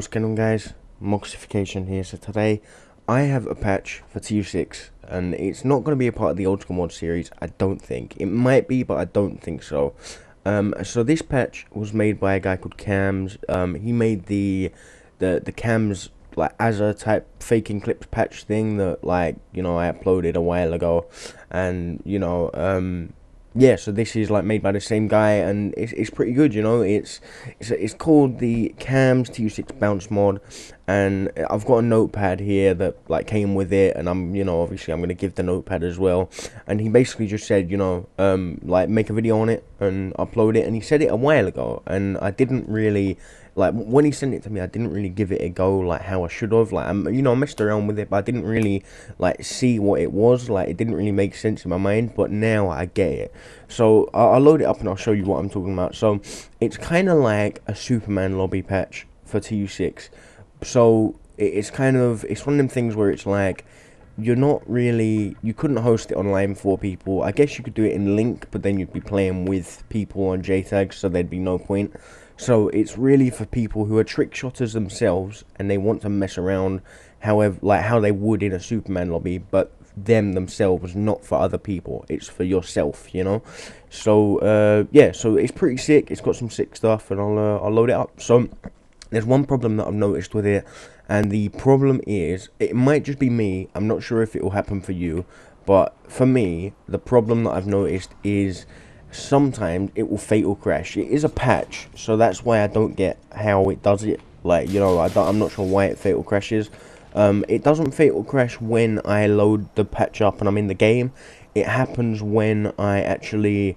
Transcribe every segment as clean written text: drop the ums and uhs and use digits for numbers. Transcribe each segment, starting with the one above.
What's going on, guys? Moxification here. So today I have a patch for TU6 and it's not going to be a part of the old school mod series. I don't think it might be, but I don't think so. So this patch was made by a guy called Cahmz. He made the Cahmz like Azza type faking clips patch thing that, like, you know, I uploaded a while ago, and yeah, so this is like made by the same guy, and it's pretty good, you know. It's called the Cahmz TU6 bounce mod, and I've got a notepad here that like came with it, and obviously I'm gonna give the notepad as well. And he basically just said, like, make a video on it and upload it, and he said it a while ago, and I didn't really, like, when he sent it to me, I didn't really give it a go like how I should have. Like, I messed around with it, but I didn't really like see what it was. Like, it didn't really make sense in my mind, but now I get it. So I'll load it up and I'll show you what I'm talking about. So it's kind of like a Superman lobby patch for TU6. So it's one of them things where it's like, you couldn't host it online for people. I guess you could do it in Link, but then you'd be playing with people on JTAG, so there'd be no point. So it's really for people who are trick shotters themselves and they want to mess around, however, like how they would in a Superman lobby, but themselves, not for other people. It's for yourself, you know. So yeah, so it's pretty sick. It's got some sick stuff, and I'll load it up. So there's one problem that I've noticed with it, and the problem is, it might just be me, I'm not sure if it will happen for you, but for me, the problem that I've noticed is sometimes it will fatal crash. It is a patch, so that's why I don't get how it does it. Like, you know, I'm not sure why it fatal crashes. It doesn't fatal crash when I load the patch up and I'm in the game. It happens when I actually,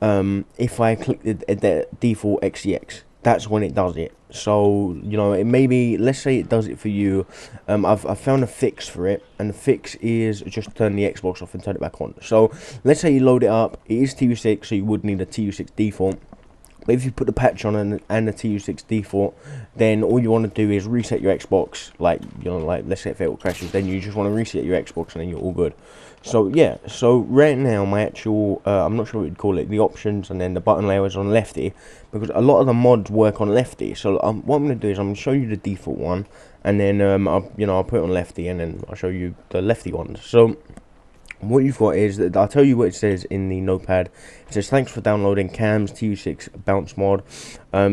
if I click the default XEX, that's when it does it. So, you know, it maybe, let's say it does it for you. I've found a fix for it, and the fix is just turn the Xbox off and turn it back on. So let's say you load it up. It is TU6, so you would need a TU6 default. But if you put the patch on and the TU6 default, then all you want to do is reset your Xbox. Like, you know, like, let's say it fatal crashes, then you just want to reset your Xbox and then you're all good. So yeah, so right now my actual, I'm not sure what you'd call it, the options and then the button layer is on lefty, because a lot of the mods work on lefty. So what I'm going to do is I'm going to show you the default one, and then I'll put it on lefty, and then I'll show you the lefty ones. So what you've got is that I'll tell you what it says in the notepad. It says, thanks for downloading Cahmz TU6 bounce mod.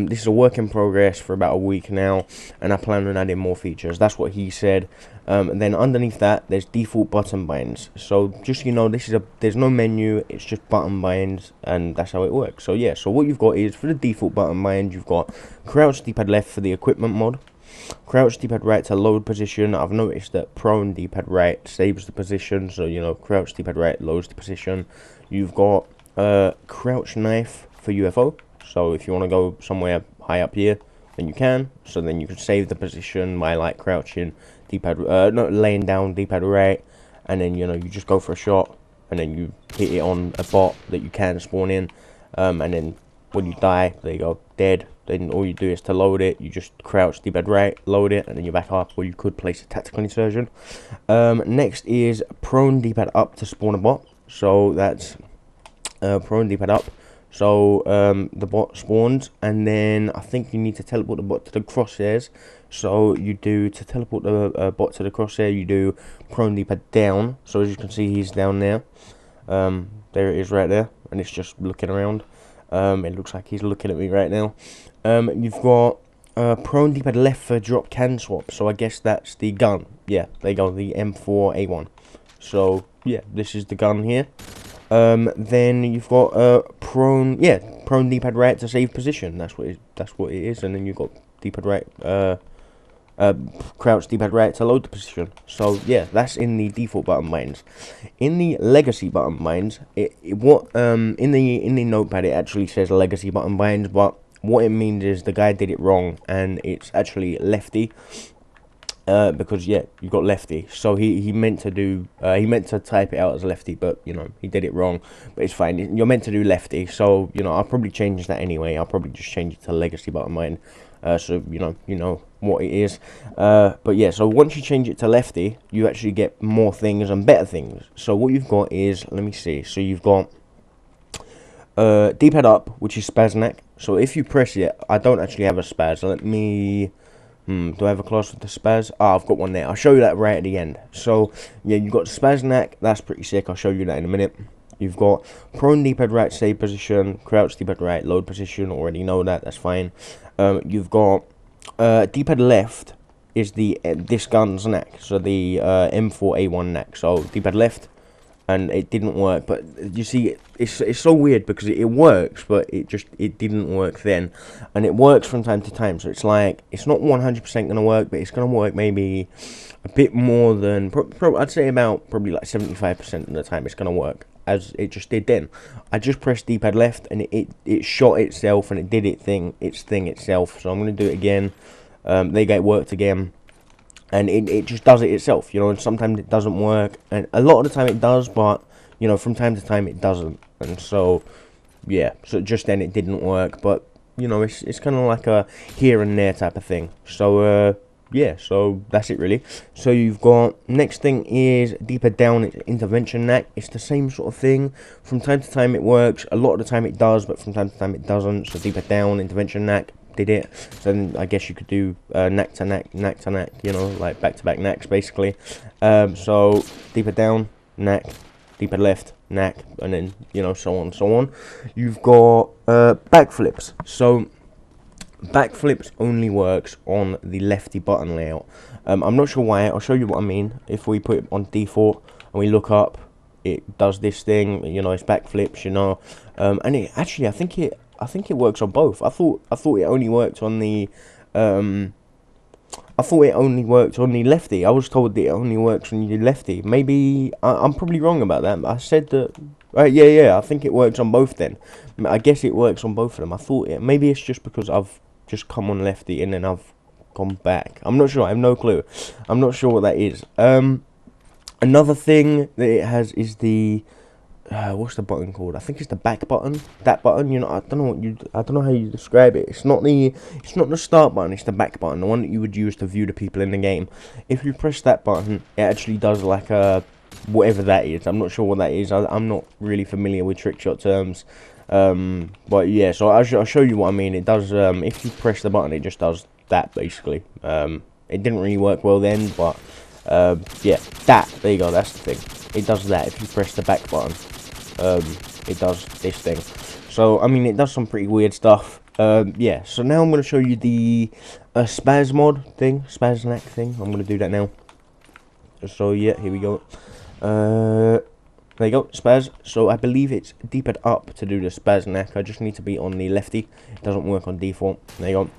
This is a work in progress for about a week now, and I plan on adding more features. That's what he said. And then underneath that, there's default button binds. So just so you know, there's no menu, it's just button binds, and that's how it works. So yeah, so what you've got is, for the default button bind, you've got crouch D-pad left for the equipment mod, crouch D-pad right to load position. I've noticed that prone D-pad right saves the position, so, you know, crouch D-pad right loads the position. You've got crouch knife for UFO, so if you want to go somewhere high up here, then you can. So then you can save the position by, like, crouching D-pad, not laying down D-pad right, and then, you know, you just go for a shot, and then you hit it on a bot that you can spawn in, and then when you die, there you go, dead. Then all you do is to load it, you just crouch D-pad right, load it, and then you back up, or you could place a tactical insertion. Next is prone D-pad up to spawn a bot. So that's prone D-pad up. So the bot spawns, and then I think you need to teleport the bot to the crosshairs. So you do, to teleport the bot to the crosshair, you do prone D-pad down. So as you can see, he's down there. There it is right there, and it's just looking around. It looks like he's looking at me right now. You've got prone D-pad left for drop can swap. So I guess that's the gun. Yeah, there you go, the M4A1. So yeah, this is the gun here. Then you've got prone D-pad right to save position. That's what it is. And then you've got D-pad right, crouch D-pad right to load the position. So yeah, that's in the default button binds. In the legacy button binds, in the notepad it actually says legacy button binds, but what it means is the guy did it wrong, and it's actually lefty. Because yeah, you got lefty, so he meant to type it out as lefty, but you know, he did it wrong. But it's fine, you're meant to do lefty, so you know, I'll probably change that anyway. I'll probably just change it to legacy button bind, so you know what it is. But yeah, so once you change it to lefty, you actually get more things and better things. So what you've got is, let me see, so you've got D-pad up, which is spaz neck. So if you press it, I don't actually have a spaz. Let me Do I have a class with the spaz? Ah, I've got one there. I'll show you that right at the end. So, yeah, you've got spaz knack. That's pretty sick. I'll show you that in a minute. You've got prone D-pad right, save position, crouch D-pad right, load position. Already know that. That's fine. You've got D-pad left is the this gun's knack. So the M4A1 knack. So D-pad left. And it didn't work, but you see, it's so weird because it works, but it didn't work then, and it works from time to time. So it's like it's not 100% gonna work, but it's gonna work maybe a bit more than I'd say about probably like 75% of the time it's gonna work, as it just did then. I just pressed D-pad left, and it shot itself, and it did its thing itself. So I'm gonna do it again. They get worked again. And it just does it itself, you know, and sometimes it doesn't work, and a lot of the time it does, but, you know, from time to time it doesn't, and so, yeah, so just then it didn't work, but, you know, it's kind of like a here and there type of thing, so, yeah, so that's it really. So you've got, next thing is D-pad down, intervention knack. It's the same sort of thing. From time to time it works, a lot of the time it does, but from time to time it doesn't. So D-pad down, intervention knack, did it. So then I guess you could do knack to knack, you know, like back-to-back knacks basically. So D-pad down, knack, D-pad left, knack, and then, you know, so on and so on. You've got backflips. So backflips only works on the lefty button layout. I'm not sure why. I'll show you what I mean. If we put it on default and we look up, it does this thing, you know, it's backflips, you know, and it actually, I think it works on both. I thought it only worked on the lefty. I was told that it only works on the lefty. Maybe I'm probably wrong about that. I said that. Yeah. I think it works on both. Then I guess it works on both of them. I thought it. Maybe it's just because I've just come on lefty and then I've gone back. I'm not sure. I have no clue. I'm not sure what that is. Another thing that it has is the what's the button called? I think it's the back button. That button, you know, I don't know how you describe it. It's not the start button. It's the back button, the one that you would use to view the people in the game. If you press that button, it actually does like a whatever that is. I'm not sure what that is. I'm not really familiar with trickshot terms. But yeah, so I'll show you what I mean. It does. If you press the button, it just does that basically. It didn't really work well then, but yeah, there you go. That's the thing. It does that if you press the back button. It does this thing. So I mean, it does some pretty weird stuff. Yeah. So now I'm going to show you the spaz mod thing, spaz knack thing. I'm going to do that now. So yeah, here we go. There you go, spaz. So I believe it's D-pad up to do the spaz knack. I just need to be on the lefty. It doesn't work on default. There you go.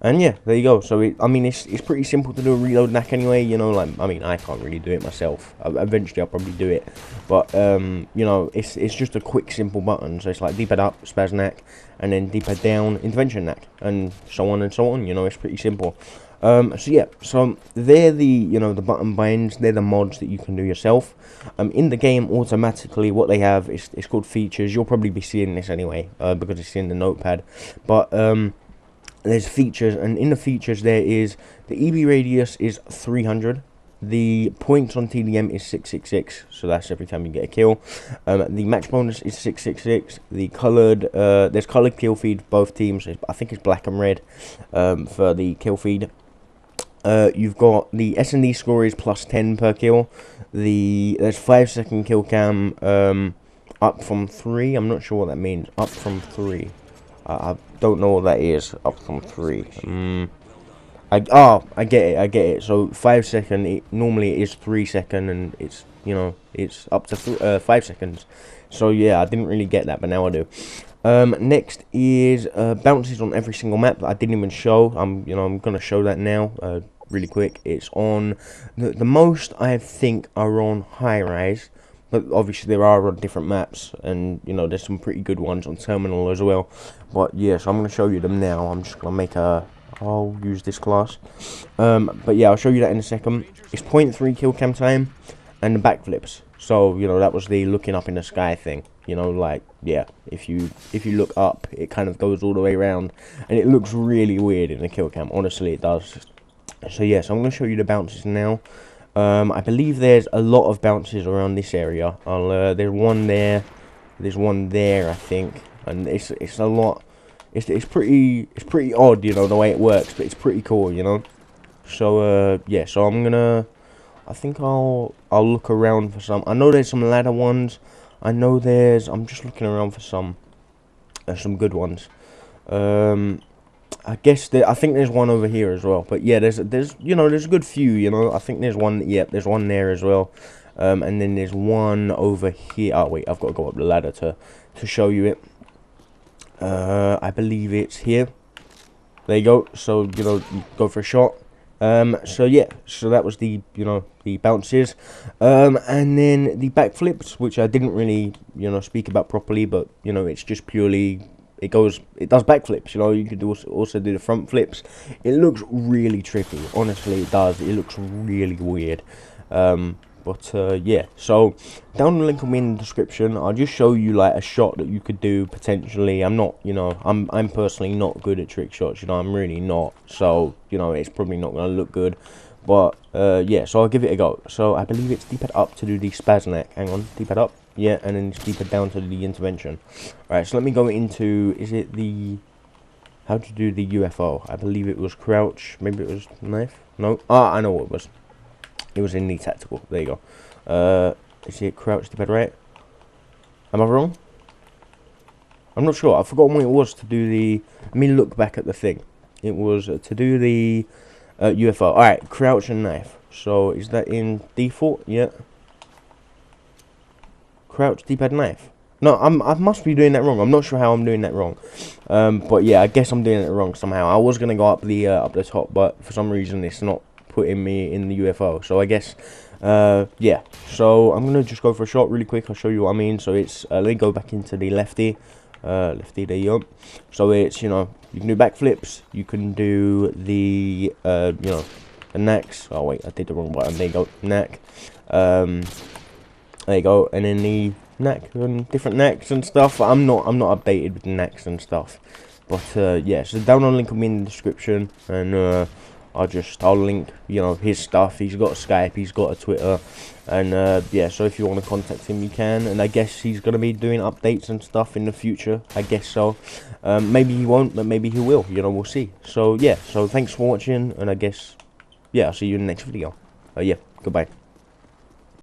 And yeah, there you go. So I mean, it's pretty simple to do a reload knack anyway. You know, like I mean, I can't really do it myself. Eventually, I'll probably do it. But you know, it's just a quick, simple button. So it's like D-pad up, spaz knack, and then D-pad down, intervention knack, and so on and so on. You know, it's pretty simple. So yeah, so they're the the button binds. They're the mods that you can do yourself. In the game, automatically, what they have is it's called features. You'll probably be seeing this anyway because it's in the notepad. But there's features, and in the features there is the EB radius is 300. The points on TDM is 666, so that's every time you get a kill. The match bonus is 666. The coloured, there's coloured kill feed both teams. I think it's black and red for the kill feed. You've got the S&D score is plus 10 per kill. There's 5-second kill cam up from 3. I'm not sure what that means. Up from 3. I don't know what that is. Up from 3. I get it. So 5 second. Normally it is 3 second, and it's it's up to 5 seconds. So yeah, I didn't really get that, but now I do. Next is bounces on every single map that I didn't even show. I'm gonna show that now really quick. It's on the most I think are on high rise. But obviously there are on different maps, and there's some pretty good ones on terminal as well. But yeah, so I'm going to show you them now. I'm just going to I'll use this class. But yeah, I'll show you that in a second. It's 0.3 kill cam time and the backflips. So that was the looking up in the sky thing. Like, yeah, if you look up, it kind of goes all the way around, and it looks really weird in the kill cam. Honestly, it does. So yeah, so I'm going to show you the bounces now. I believe there's a lot of bounces around this area. There's one there, I think, and it's a lot. it's pretty odd, you know, the way it works, but it's pretty cool, you know. So yeah, so I think I'll look around for some. I know there's some ladder ones. I'm just looking around for some good ones. I think there's one over here as well. But yeah, there's you know, there's a good few, you know. I think there's one, yeah, there's one there as well. And then there's one over here. Oh wait, I've got to go up the ladder to show you it. I believe it's here. There you go. So, you know, you go for a shot. So yeah, so that was the, you know, the bounces, and then the backflips, which I didn't really, you know, speak about properly, but, you know, it's just purely, it does backflips, you know. You could also do the front flips. It looks really trippy, honestly, it does. It looks really weird. But yeah, so down the link will be in the description. I'll just show you like a shot that you could do potentially. I'm not, you know, I'm personally not good at trick shots, you know. I'm really not, so, you know, it's probably not gonna look good. But yeah, so I'll give it a go. So I believe it's D-pad up to do the spaz neck. Hang on, D-pad up, yeah, and then it's D-pad down to do the intervention. Alright, so let me go into, is it the, how to do the UFO? I believe it was crouch, maybe it was knife, no, I know what it was. It was in the tactical. There you go. Is it crouch D-pad right? Am I wrong? I'm not sure. I've forgotten what it was to do the. Let me look back at the thing. It was to do the UFO. Alright, crouch and knife. So is that in default? Yeah. Crouch D-pad knife. No, I must be doing that wrong. I'm not sure how I'm doing that wrong. But yeah, I guess I'm doing it wrong somehow. I was gonna go up the top, but for some reason it's not putting me in the UFO. So I guess yeah, so I'm gonna just go for a shot really quick. I'll show you what I mean. So it's let me go back into the lefty, there you go. So it's, you know, you can do backflips, you can do the you know, the necks. Oh wait, I did the wrong button. There you go, neck. There you go, and then the neck and different necks and stuff. I'm not updated with the necks and stuff, but yeah, so down on link will be in the description, and I'll link, you know, his stuff. He's got a Skype, he's got a Twitter, and yeah, so if you want to contact him, you can. And I guess he's going to be doing updates and stuff in the future, I guess so. Maybe he won't, but maybe he will, you know, we'll see. So yeah, so thanks for watching, and I guess, yeah, I'll see you in the next video. Yeah, goodbye.